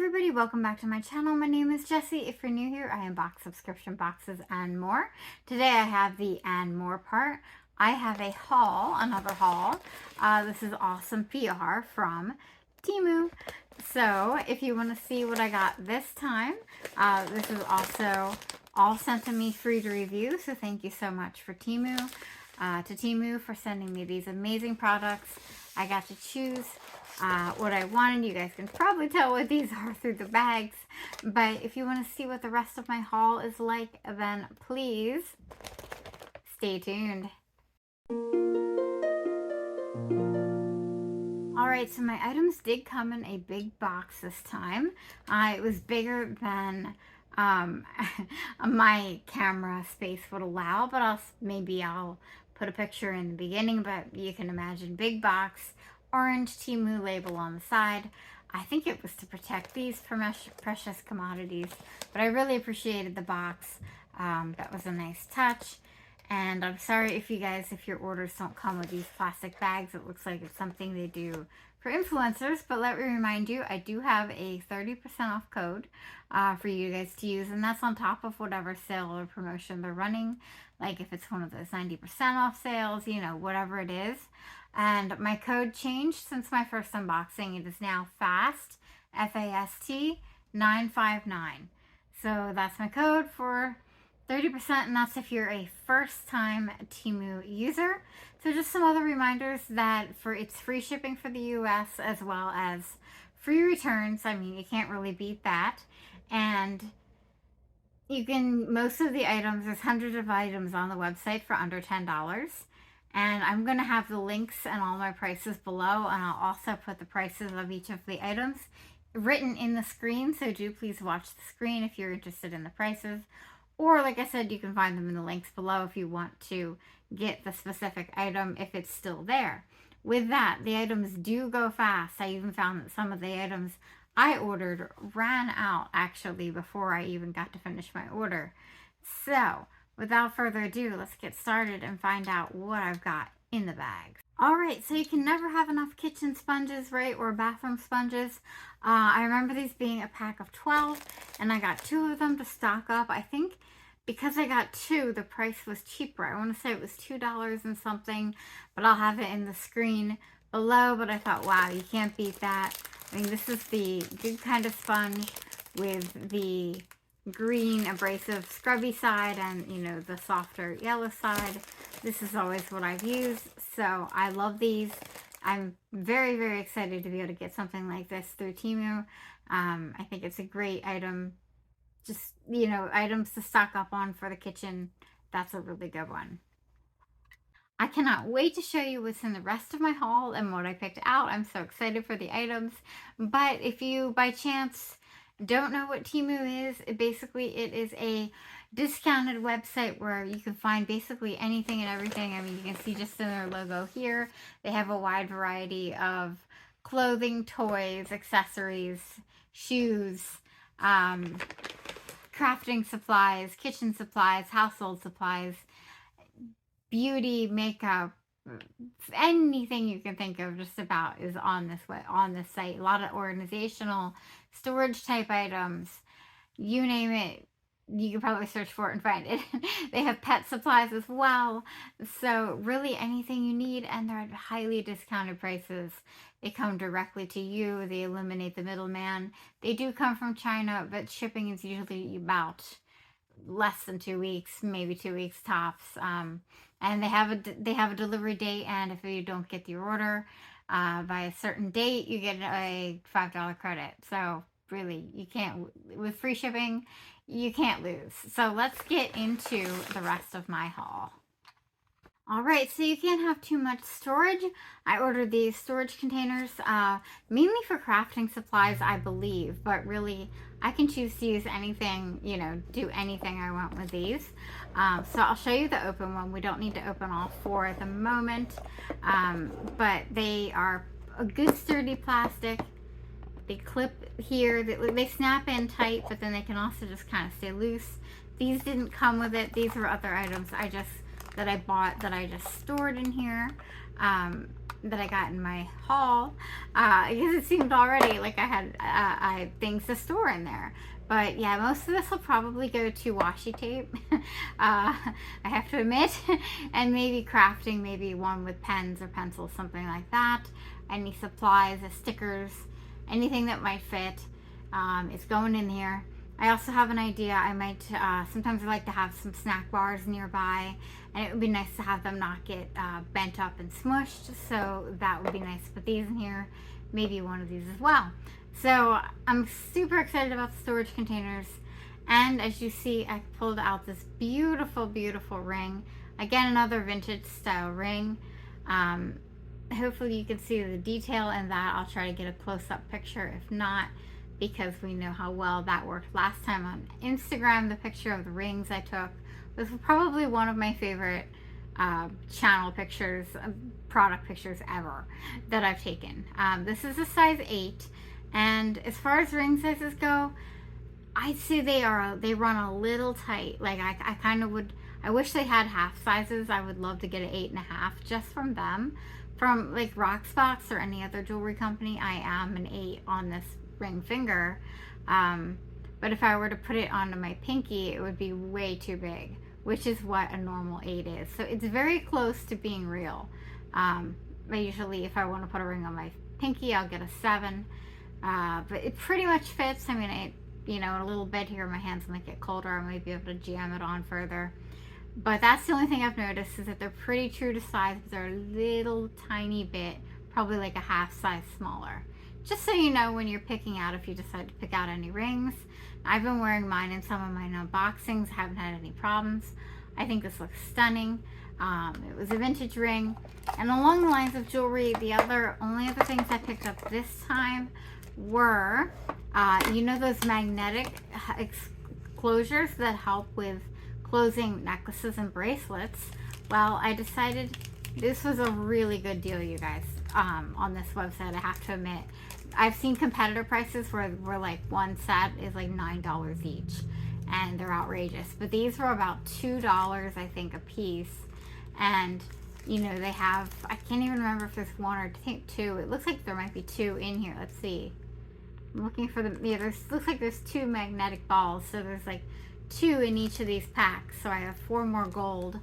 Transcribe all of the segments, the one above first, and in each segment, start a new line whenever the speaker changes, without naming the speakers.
everybody, welcome back to my channel. My name is Jessie. If you're new here, I unbox subscription boxes and more. Today I have the and more part. I have a haul, another haul. This is awesome PR from Temu. So if you want to see what I got this time, this is also all sent to me free to review. So thank you so much for Temu, to Temu for sending me these amazing products. I got to choose what I wanted. You guys can probably tell what these are through the bags, but if you want to see what the rest of my haul is like, then please stay tuned. Alright, so my items did come in a big box this time. It was bigger than my camera space would allow, but maybe I'll put a picture in the beginning, but you can imagine big box, orange Temu label on the side. I think it was to protect these precious commodities, but I really appreciated the box. That was a nice touch. And I'm sorry if your orders don't come with these plastic bags. It looks like it's something they do for influencers, but let me remind you, I do have a 30% off code for you guys to use, and that's on top of whatever sale or promotion they're running. Like if it's one of those 90% off sales, you know, whatever it is. And my code changed since my first unboxing. It is now FAST, F-A-S-T, 959. So that's my code for 30%, and that's if you're a first-time Temu user. So just some other reminders that it's free shipping for the US as well as free returns. I mean, you can't really beat that. And most of the items, there's hundreds of items on the website for under $10. And I'm going to have the links and all my prices below, and I'll also put the prices of each of the items written in the screen, so do please watch the screen if you're interested in the prices. Or, like I said, you can find them in the links below if you want to get the specific item if it's still there. With that, the items do go fast. I even found that some of the items I ordered ran out, actually, before I even got to finish my order. So, without further ado, let's get started and find out what I've got in the bags. Alright, so you can never have enough kitchen sponges, right, or bathroom sponges. I remember these being a pack of 12, and I got 2 of them to stock up. I think because I got 2, the price was cheaper. I want to say it was $2 and something, but I'll have it in the screen below. But I thought, wow, you can't beat that. I mean, this is the good kind of sponge with the green abrasive scrubby side and, you know, the softer yellow side. This is always what I've used, so I love these. I'm very, very excited to be able to get something like this through Temu. I think it's a great item. Just, you know, items to stock up on for the kitchen. That's a really good one. I cannot wait to show you what's in the rest of my haul and what I picked out. I'm so excited for the items. But if you, by chance, don't know what Temu is, basically it is a discounted website where you can find basically anything and everything. I mean, you can see just in their logo here, they have a wide variety of clothing, toys, accessories, shoes, crafting supplies, kitchen supplies, household supplies, beauty, makeup, anything you can think of just about is on this site. A lot of organizational storage type items, you name it, you can probably search for it and find it. They have pet supplies as well, so really anything you need, and they're at highly discounted prices. They come directly to you. They eliminate the middleman. They do come from China, but shipping is usually about less than 2 weeks, maybe 2 weeks tops. And they have a delivery date, and if you don't get your order by a certain date, you get a $5 credit. So really, you can't, with free shipping, you can't lose. So let's get into the rest of my haul. Alright, so you can't have too much storage. I ordered these storage containers, mainly for crafting supplies, I believe, but really, I can choose to use anything, you know, do anything I want with these. So I'll show you the open one. We don't need to open all 4 at the moment, but they are a good sturdy plastic. They clip here, they snap in tight, but then they can also just kind of stay loose. These didn't come with it. These were other items that I bought that I just stored in here. that I got in my haul, because it seemed already like I had things to store in there. But yeah, most of this will probably go to washi tape, I have to admit, and maybe crafting, maybe one with pens or pencils, something like that. Any supplies, stickers, anything that might fit is going in here. I also have an idea. I might, sometimes I like to have some snack bars nearby, and it would be nice to have them not get bent up and smushed, so that would be nice to put these in here, maybe one of these as well. So I'm super excited about the storage containers, and as you see, I pulled out this beautiful, beautiful ring. Again, another vintage style ring. Hopefully you can see the detail in that. I'll try to get a close-up picture. If not, because we know how well that worked last time on Instagram, the picture of the rings I took was probably one of my favorite channel pictures, product pictures ever that I've taken. This is a size 8, and as far as ring sizes go, I'd say they run a little tight. Like I kind of would, I wish they had half sizes. I would love to get an 8.5 just from them. From like Rockspots or any other jewelry company, I am an 8 on this ring finger. But if I were to put it onto my pinky, it would be way too big, which is what a normal 8 is. So it's very close to being real. But usually if I want to put a ring on my pinky, I'll get a 7. But it pretty much fits. I mean, you know, a little bit here, my hands might get colder. I might be able to jam it on further. But that's the only thing I've noticed, is that they're pretty true to size, but they're a little tiny bit, probably like a half size smaller. Just so you know when you're picking out, if you decide to pick out any rings. I've been wearing mine in some of my unboxings, haven't had any problems. I think this looks stunning. It was a vintage ring. And along the lines of jewelry, the only other things I picked up this time were, you know, those magnetic closures that help with closing necklaces and bracelets. Well, I decided this was a really good deal, you guys, on this website, I have to admit. I've seen competitor prices where like one set is like $9 each, and they're outrageous. But these were about $2, I think, a piece. And you know, they have, I can't even remember if there's one or two. It looks like there might be 2 in here. Let's see. I'm looking for the, yeah, looks like there's 2 magnetic balls. So there's like 2 in each of these packs. So I have 4 more gold,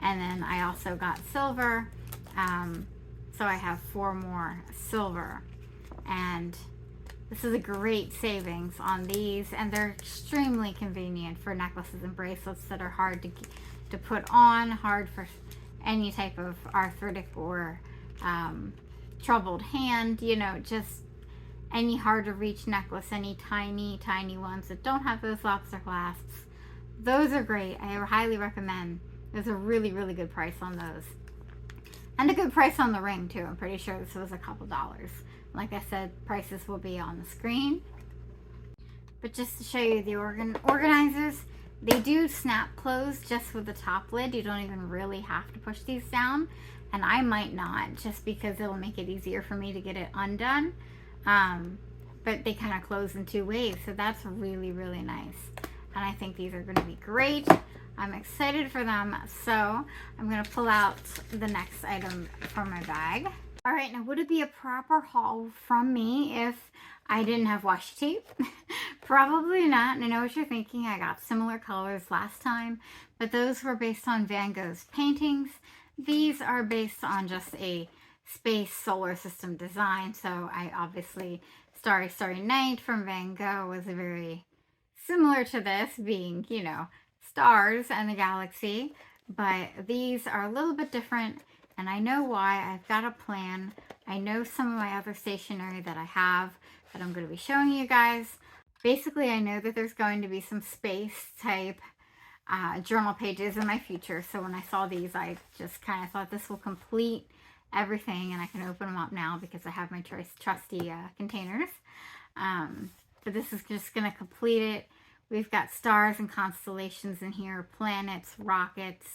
and then I also got silver. So I have 4 more silver. And this is a great savings on these, and they're extremely convenient for necklaces and bracelets that are hard to put on, hard for any type of arthritic or troubled hand, you know, just any hard to reach necklace, any tiny ones that don't have those lobster clasps. Those are great. I highly recommend. There's a really good price on those, and a good price on the ring too. I'm pretty sure this was a couple dollars. Like I said, prices will be on the screen. But just to show you the organizers, they do snap close just with the top lid. You don't even really have to push these down. And I might not, just because it'll make it easier for me to get it undone. But they kind of close in 2 ways, so that's really nice. And I think these are going to be great. I'm excited for them. So I'm going to pull out the next item from my bag. All right, now would it be a proper haul from me if I didn't have washi tape? Probably not. And I know what you're thinking. I got similar colors last time, but those were based on Van Gogh's paintings. These are based on just a space solar system design. So I obviously, Starry Starry Night from Van Gogh was very similar to this, being, you know, stars and the galaxy. But these are a little bit different. And I know why. I've got a plan. I know some of my other stationery that I have that I'm going to be showing you guys. Basically, I know that there's going to be some space type journal pages in my future. So when I saw these, I just kind of thought this will complete everything. And I can open them up now because I have my trusty containers. But this is just going to complete it. We've got stars and constellations in here, planets, rockets.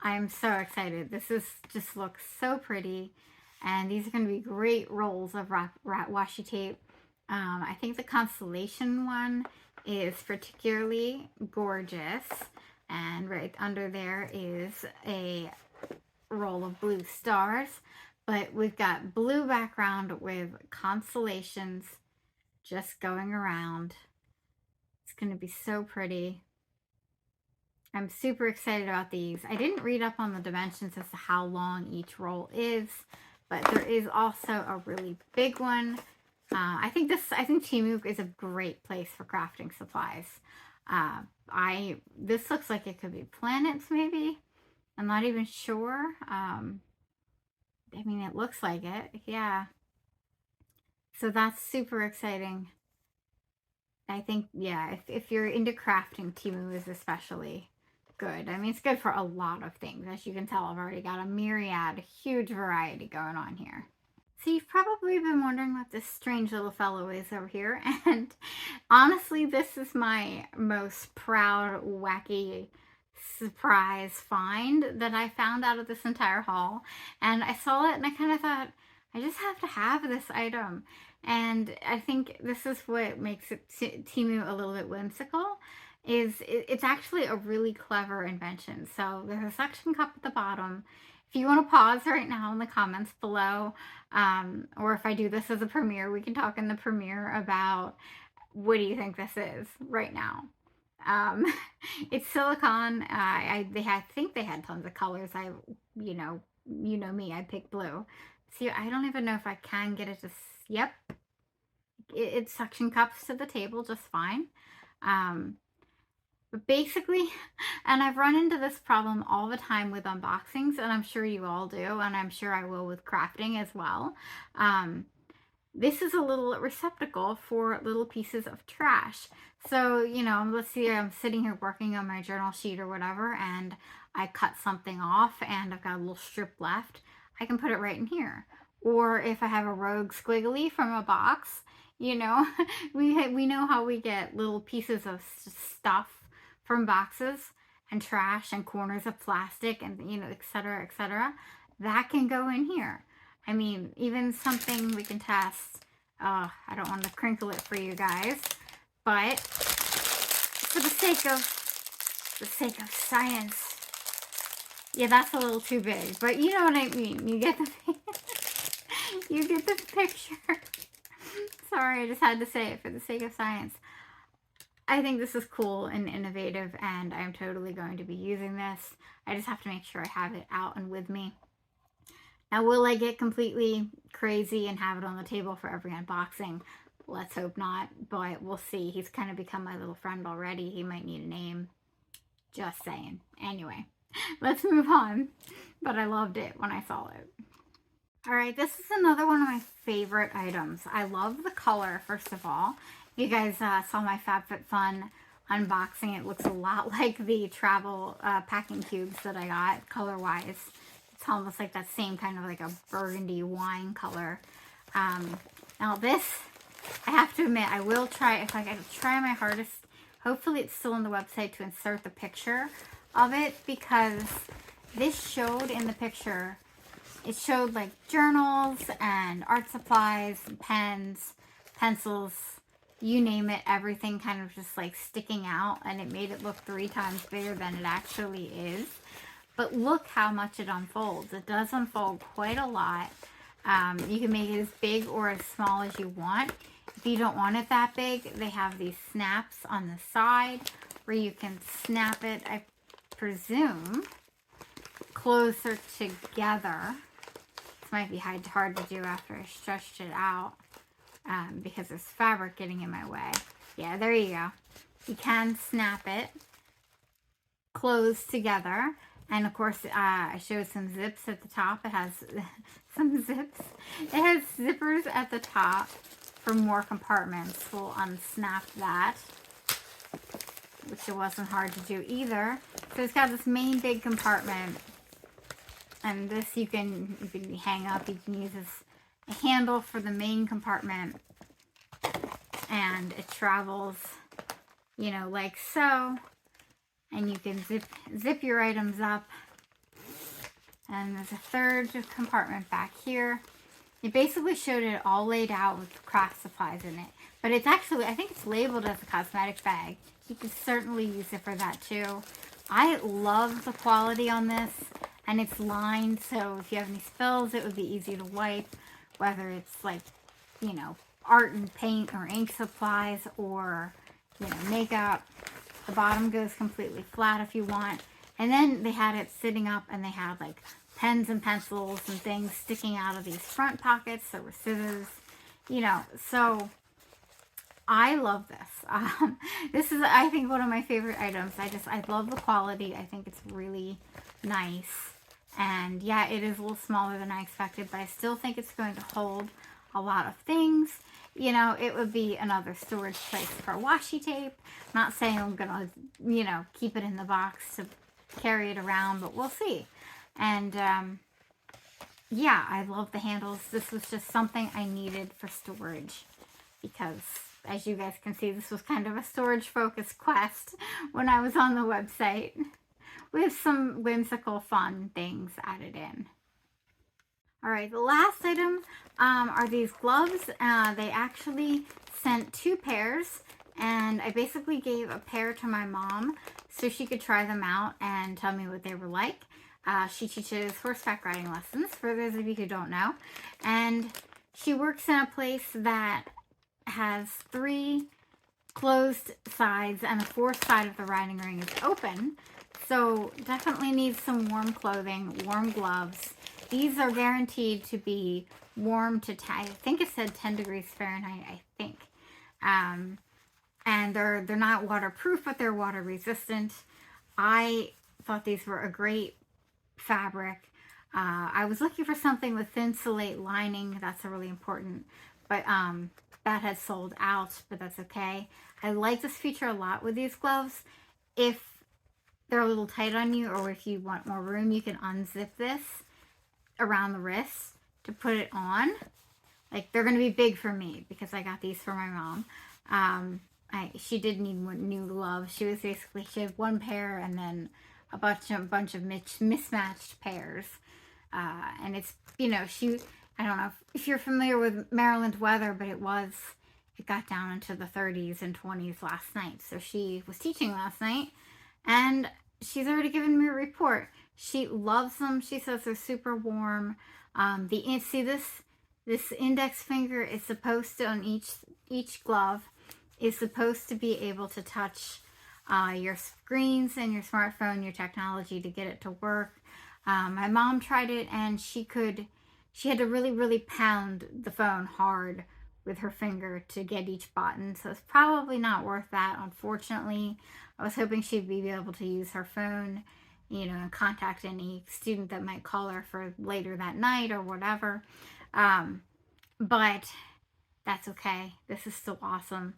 I'm so excited. This just looks so pretty. And these are going to be great rolls of washi tape. I think the constellation one is particularly gorgeous. And right under there is a roll of blue stars. But we've got blue background with constellations just going around. It's going to be so pretty. I'm super excited about these. I didn't read up on the dimensions as to how long each roll is, but there is also a really big one. I think Temu is a great place for crafting supplies. This looks like it could be planets, maybe. I'm not even sure. I mean, it looks like it. Yeah. So that's super exciting. I think, yeah, if you're into crafting, Temu is especially good. I mean, it's good for a lot of things. As you can tell, I've already got a huge variety going on here. So you've probably been wondering what this strange little fellow is over here. And honestly, this is my most proud, wacky surprise find that I found out of this entire haul. And I saw it and I kind of thought, I just have to have this item. And I think this is what makes it Temu a little bit whimsical. It's actually a really clever invention. So there's a suction cup at the bottom. If you want to pause right now in the comments below, or if I do this as a premiere, we can talk in the premiere about what do you think this is right now. It's silicone. I think they had tons of colors. You know me, I picked blue. See, I don't even know if I can get it to, yep. It suction cups to the table just fine. But basically, and I've run into this problem all the time with unboxings, and I'm sure you all do, and I'm sure I will with crafting as well. This is a little receptacle for little pieces of trash. So, you know, let's see, I'm sitting here working on my journal sheet or whatever, and I cut something off and I've got a little strip left. I can put it right in here. Or if I have a rogue squiggly from a box, you know, we know how we get little pieces of stuff from boxes and trash and corners of plastic and, you know, etc., etc. That can go in here. I mean, even something we can test. I don't want to crinkle it for you guys, but for the sake of science, yeah, that's a little too big, but you know what I mean. You get the you get the picture. Sorry, I just had to say it for the sake of science. I think this is cool and innovative, and I'm totally going to be using this. I just have to make sure I have it out and with me. Now, will I get completely crazy and have it on the table for every unboxing? Let's hope not, but we'll see. He's kind of become my little friend already. He might need a name. Just saying. Anyway, let's move on. But I loved it when I saw it. All right, this is another one of my favorite items. I love the color, first of all. You guys saw my FabFitFun unboxing. It looks a lot like the travel packing cubes that I got, color-wise. It's almost like that same kind of like a burgundy wine color. Now this, I have to admit, I will try, if I can try my hardest. Hopefully it's still on the website to insert the picture of it, because this showed in the picture, it showed like journals and art supplies, and pens, pencils, you name it, everything kind of just like sticking out, and it made it look 3 times bigger than it actually is. But look how much it unfolds. It does unfold quite a lot. You can make it as big or as small as you want. If you don't want it that big, they have these snaps on the side where you can snap it, I presume, closer together. This might be hard to do after I stretched it out because there's fabric getting in my way. Yeah, there you go. You can snap it closed together. And of course, I showed some zips at the top. It has some zips. It has zippers at the top for more compartments. We'll unsnap that, which it wasn't hard to do either. So it's got this main big compartment, and this you can hang up. You can use this a handle for the main compartment, and it travels, you know, like so. And you can zip your items up. And there's a third compartment back here. It basically showed it all laid out with craft supplies in it. But it's actually, I think it's labeled as a cosmetic bag. You can certainly use it for that too. I love the quality on this. and it's lined, so if you have any spills, it would be easy to wipe, whether it's like, you know, art and paint or ink supplies or, you know, makeup. The bottom goes completely flat if you want. And then they had it sitting up, and they had like pens and pencils and things sticking out of these front pockets. There were scissors, you know, so I love this. This is, I think, one of my favorite items. I love the quality. I think it's really nice. And yeah, it is a little smaller than I expected, but I still think it's going to hold a lot of things. You know, it would be another storage place for washi tape. Not saying I'm going to, you know, keep it in the box to carry it around, but we'll see. And yeah, I love the handles. This was just something I needed for storage because, as you guys can see, this was kind of a storage focused quest when I was on the website, with some whimsical fun things added in. All right, the last item are these gloves. They actually sent 2 pairs, and I basically gave a pair to my mom so she could try them out and tell me what they were like. She teaches horseback riding lessons, for those of you who don't know, and she works in a place that has 3 closed sides and the 4th side of the riding ring is open. So definitely needs some warm clothing, warm gloves. These are guaranteed to be warm to, I think it said 10 degrees Fahrenheit, I think. And they're not waterproof, but they're water resistant. I thought these were a great fabric. I was looking for something with Thinsulate lining. That's a really important, but that has sold out, but that's okay. I like this feature a lot with these gloves. If they're a little tight on you, or if you want more room, you can unzip this around the wrist to put it on. Like, they're going to be big for me because I got these for my mom. She did need new gloves. She had 1 pair and then a bunch of mismatched pairs. And it's, you know, I don't know if you're familiar with Maryland weather, but it got down into the 30s and 20s last night. So she was teaching last night, and she's already given me a report. She loves them. She says they're super warm. See this index finger is supposed to, on each glove, is supposed to be able to touch your screens and your smartphone, your technology, to get it to work. My mom tried it, and she had to really, really pound the phone hard with her finger to get each button. So it's probably not worth that, unfortunately. I was hoping she'd be able to use her phone, you know, and contact any student that might call her for later that night or whatever. But that's okay. This is still awesome.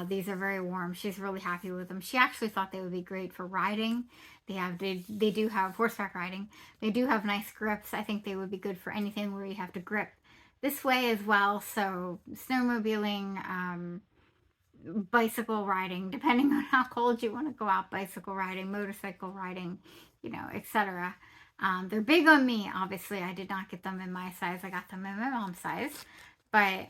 These are very warm. She's really happy with them. She actually thought they would be great for riding. They do have horseback riding. They do have nice grips. I think they would be good for anything where you have to grip this way as well. So snowmobiling, bicycle riding, depending on how cold you want to go out bicycle riding, motorcycle riding, you know, etc. They're big on me, obviously. I did not get them in my size. I got them in my mom's size. But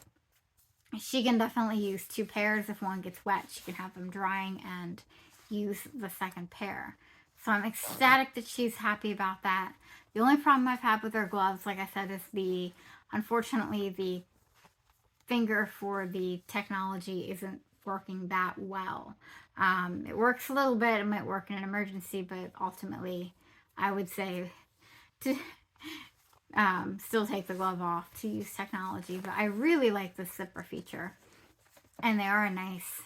she can definitely use 2 pairs. If one gets wet, she can have them drying and use the 2nd pair. So I'm ecstatic that she's happy about that. The only problem I've had with her gloves, like I said, is unfortunately, the finger for the technology isn't working that well. It works a little bit. It might work in an emergency, but ultimately, I would say to still take the glove off to use technology. But I really like the zipper feature, and they are a nice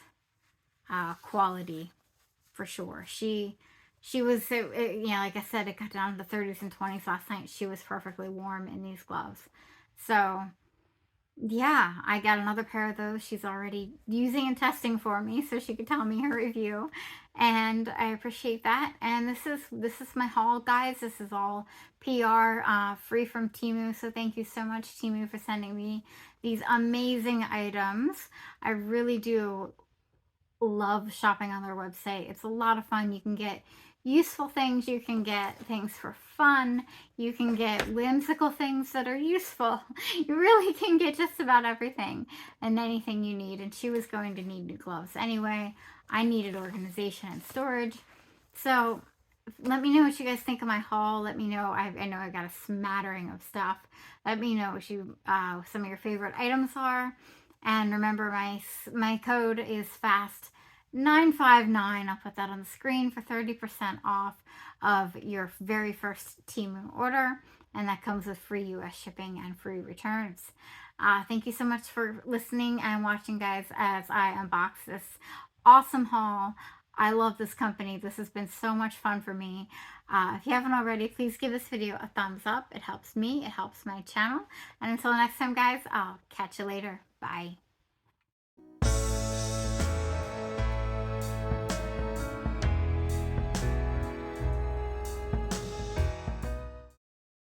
quality for sure. She was, you know, like I said, it got down to the 30s and 20s last night. She was perfectly warm in these gloves. So yeah, I got another pair of those. She's already using and testing for me, so she could tell me her review, and I appreciate that. And this is my haul, guys. This is all PR, free from Temu. So thank you so much, Temu, for sending me these amazing items. I really do love shopping on their website. It's a lot of fun. You can get useful things, you can get things for fun, you can get whimsical things that are useful. You really can get just about everything and anything you need. And she was going to need new gloves anyway. I needed organization and storage. So let me know what you guys think of my haul. Let me know. I know I got a smattering of stuff. Let me know what you some of your favorite items are. And remember, my code is FAST959. I'll put that on the screen for 30% off of your very first Temu order. And that comes with free US shipping and free returns. Thank you so much for listening and watching, guys, as I unbox this awesome haul. I love this company. This has been so much fun for me. If you haven't already, please give this video a thumbs up. It helps me. It helps my channel. And until next time, guys, I'll catch you later. Bye.